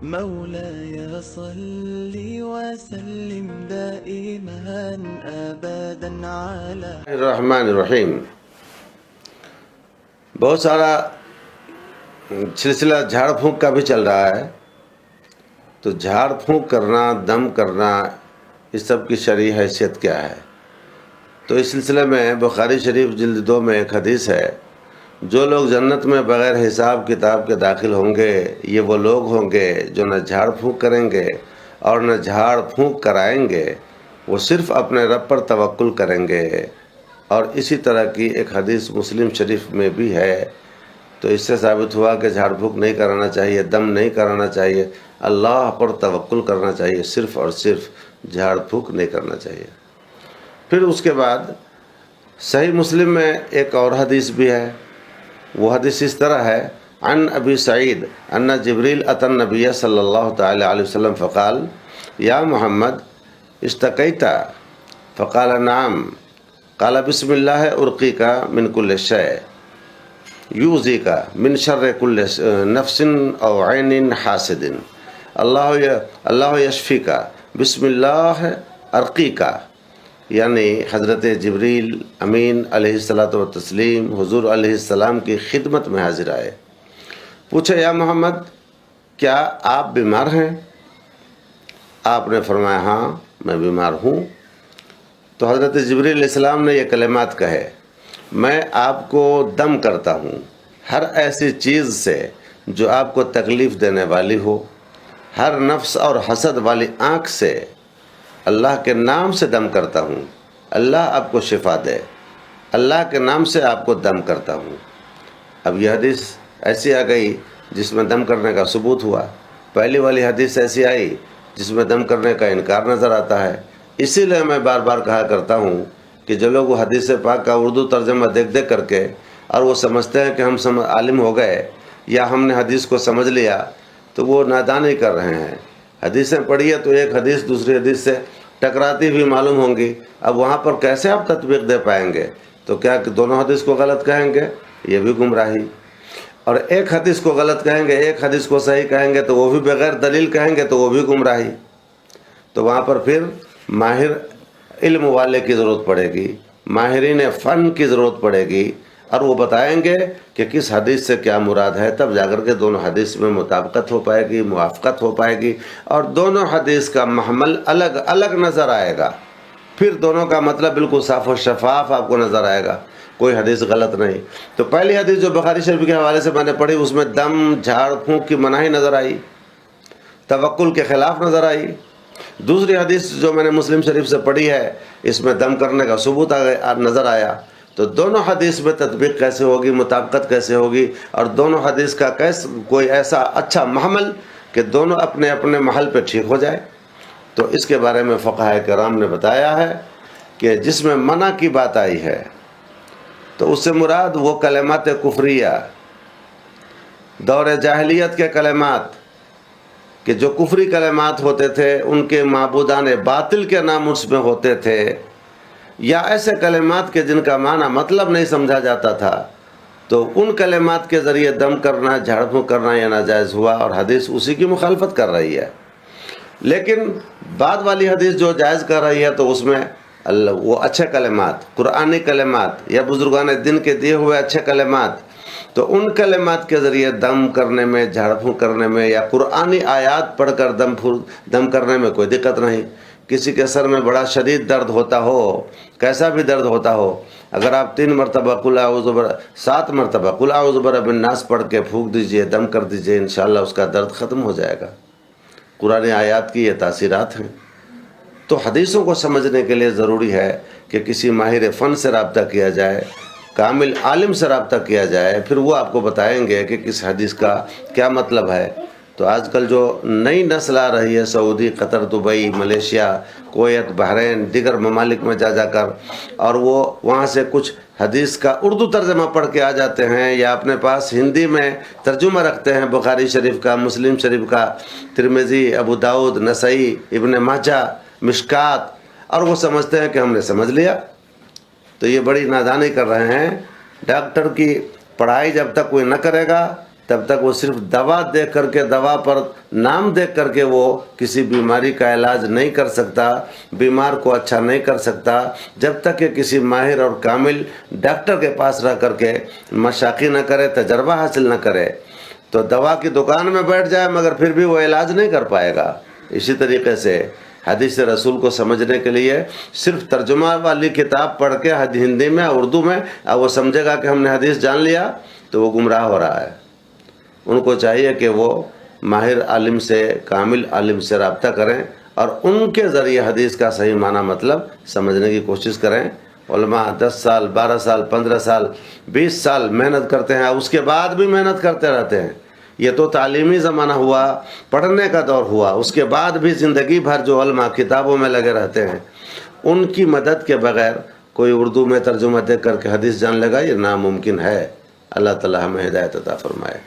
مولاي صل وسلم دائما ابدا على الرحمن الرحیم. بہت سارا سلسلہ جھاڑ پھونک کا بھی چل رہا ہے. تو جھاڑ پھونک کرنا، دم کرنا، اس سب کی شرعی حیثیت کیا ہے؟ تو اس سلسلے میں بخاری شریف جلد 2 میں ایک حدیث ہے، جو لوگ جنت میں بغیر حساب کتاب کے داخل ہوں گے یہ وہ لوگ ہوں گے جو نہ جھاڑ پھونک کریں گے اور نہ جھاڑ پھونک کرائیں گے، وہ صرف اپنے رب پر توکل کریں گے. اور اسی طرح کی ایک حدیث مسلم شریف میں بھی ہے. تو اس سے ثابت ہوا کہ جھاڑ پھونک نہیں کرانا چاہیے، دم نہیں کرانا چاہیے، اللہ پر توکل کرنا چاہیے، صرف اور صرف جھاڑ پھونک نہیں کرنا چاہیے. پھر اس کے بعد صحیح مسلم میں ایک اور حدیث بھی ہے. وہ حدیث اس طرح ہے: عن ابی سعید ان جبریل اتى النبی صلی اللہ تعالی علیہ وسلم فقال یا محمد اشتکیت؟ فقال نعم. قال بسم اللہ ارقیک من کل شیء یؤذیک من شر کل نفس او عین حاسد اللہ یشفیک بسم اللہ ارقیک. یعنی حضرت جبریل امین علیہ الصلاۃ والتسلیم حضور علیہ السلام کی خدمت میں حاضر آئے. پوچھا یا محمد کیا آپ بیمار ہیں؟ آپ نے فرمایا ہاں میں بیمار ہوں. تو حضرت جبریل علیہ السلام نے یہ کلمات کہے: میں آپ کو دم کرتا ہوں ہر ایسی چیز سے جو آپ کو تکلیف دینے والی ہو، ہر نفس اور حسد والی آنکھ سے. اللہ کے نام سے دم کرتا ہوں، اللہ آپ کو شفا دے. اللہ کے نام سے آپ کو دم کرتا ہوں. اب یہ حدیث ایسی آ گئی جس میں دم کرنے کا ثبوت ہوا. پہلی والی حدیث ایسی آئی جس میں دم کرنے کا انکار نظر آتا ہے. اسی لیے میں بار بار کہا کرتا ہوں کہ جو لوگ وہ حدیث پاک کا اردو ترجمہ دیکھ کر کے اور وہ سمجھتے ہیں کہ ہم عالم ہو گئے یا ہم نے حدیث کو سمجھ لیا، تو وہ نادانی کر رہے ہیں. حدیثیں پڑھی ہے تو ایک حدیث دوسری حدیث سے ٹکراتی ہوئی معلوم ہوں گی. اب وہاں پر کیسے آپ تطبیق دے پائیں گے؟ تو کیا دونوں حدیث کو غلط کہیں گے؟ یہ بھی گمراہی. اور ایک حدیث کو غلط کہیں گے، ایک حدیث کو صحیح کہیں گے تو وہ بھی بغیر دلیل کہیں گے تو وہ بھی گمراہی. تو وہاں پر پھر ماہر علم والے کی ضرورت پڑے گی، ماہرین فن کی ضرورت پڑے گی، اور وہ بتائیں گے کہ کس حدیث سے کیا مراد ہے. تب جا کر کے دونوں حدیث میں مطابقت ہو پائے گی، موافقت ہو پائے گی، اور دونوں حدیث کا محمل الگ الگ نظر آئے گا. پھر دونوں کا مطلب بالکل صاف و شفاف آپ کو نظر آئے گا، کوئی حدیث غلط نہیں. تو پہلی حدیث جو بخاری شریف کے حوالے سے میں نے پڑھی اس میں دم جھاڑ پھونک کی مناہی نظر آئی، توکل کے خلاف نظر آئی. دوسری حدیث جو میں نے مسلم شریف سے پڑھی ہے اس میں دم کرنے کا ثبوت نظر آیا. تو دونوں حدیث میں تطبیق کیسے ہوگی، مطابقت کیسے ہوگی، اور دونوں حدیث کا کوئی ایسا اچھا محمل کہ دونوں اپنے اپنے محل پہ ٹھیک ہو جائے. تو اس کے بارے میں فقہاء کرام نے بتایا ہے کہ جس میں منع کی بات آئی ہے تو اس سے مراد وہ کلمات کفریہ، دور جاہلیت کے کلمات، کہ جو کفری کلمات ہوتے تھے ان کے معبودان باطل کے نام اس میں ہوتے تھے، یا ایسے کلمات کے جن کا معنی مطلب نہیں سمجھا جاتا تھا، تو ان کلمات کے ذریعے دم کرنا، جھاڑ پھونک کرنا یہ ناجائز ہوا، اور حدیث اسی کی مخالفت کر رہی ہے. لیکن بعد والی حدیث جو جائز کر رہی ہے تو اس میں وہ اچھے کلمات، قرآنی کلمات یا بزرگان دین کے دیے ہوئے اچھے کلمات، تو ان کلمات کے ذریعے دم کرنے میں، جھاڑ پھونک کرنے میں، یا قرآنی آیات پڑھ کر دم کرنے میں کوئی دقت نہیں. کسی کے سر میں بڑا شدید درد ہوتا ہو، کیسا بھی درد ہوتا ہو، اگر آپ 3 مرتبہ قل اعوذ 7 مرتبہ قل اعوذ برب الناس پڑھ کے پھونک دیجئے، دم کر دیجئے، انشاءاللہ اس کا درد ختم ہو جائے گا. قرآن آیات کی یہ تاثیرات ہیں. تو حدیثوں کو سمجھنے کے لیے ضروری ہے کہ کسی ماہر فن سے رابطہ کیا جائے، کامل عالم سے رابطہ کیا جائے، پھر وہ آپ کو بتائیں گے کہ کس حدیث کا کیا مطلب ہے. تو آج کل جو نئی نسل آ رہی ہے، سعودی، قطر، دبئی، ملیشیا، کویت، بحرین، دیگر ممالک میں جا کر، اور وہ وہاں سے کچھ حدیث کا اردو ترجمہ پڑھ کے آ جاتے ہیں، یا اپنے پاس ہندی میں ترجمہ رکھتے ہیں بخاری شریف کا، مسلم شریف کا، ترمذی، ابو داؤد، نسائی، ابن ماجہ، مشکات، اور وہ سمجھتے ہیں کہ ہم نے سمجھ لیا. تو یہ بڑی نادانی کر رہے ہیں. ڈاکٹر کی پڑھائی جب تک کوئی نہ کرے گا تب تک وہ صرف دوا دیکھ کر کے، دوا پر نام دیکھ کر کے وہ کسی بیماری کا علاج نہیں کر سکتا، بیمار کو اچھا نہیں کر سکتا، جب تک کہ کسی ماہر اور کامل ڈاکٹر کے پاس رہ کر کے مشاقی نہ کرے، تجربہ حاصل نہ کرے، تو دوا کی دکان میں بیٹھ جائے مگر پھر بھی وہ علاج نہیں کر پائے گا۔ اسی طریقے سے حدیث رسول کو سمجھنے کے لیے صرف ترجمہ والی کتاب پڑھ کے ہندی میں اردو میں وہ سمجھے گا کہ ہم نے حدیث جان لیا تو وہ گمراہ ہو رہا ہے۔ ان کو چاہیے کہ وہ ماہر عالم سے، کامل عالم سے رابطہ کریں اور ان کے ذریعے حدیث کا صحیح معنی مطلب سمجھنے کی کوشش کریں۔ علماء 10 سال 12 سال 15 سال 20 سال محنت کرتے ہیں، اس کے بعد بھی محنت کرتے رہتے ہیں۔ یہ تو تعلیمی زمانہ ہوا، پڑھنے کا دور ہوا، اس کے بعد بھی زندگی بھر جو علماء کتابوں میں لگے رہتے ہیں، ان کی مدد کے بغیر کوئی اردو میں ترجمہ دیکھ کر کے حدیث جان لے گا، یہ ناممکن ہے۔ اللہ تعالی ہمیں ہدایت عطا فرمائے۔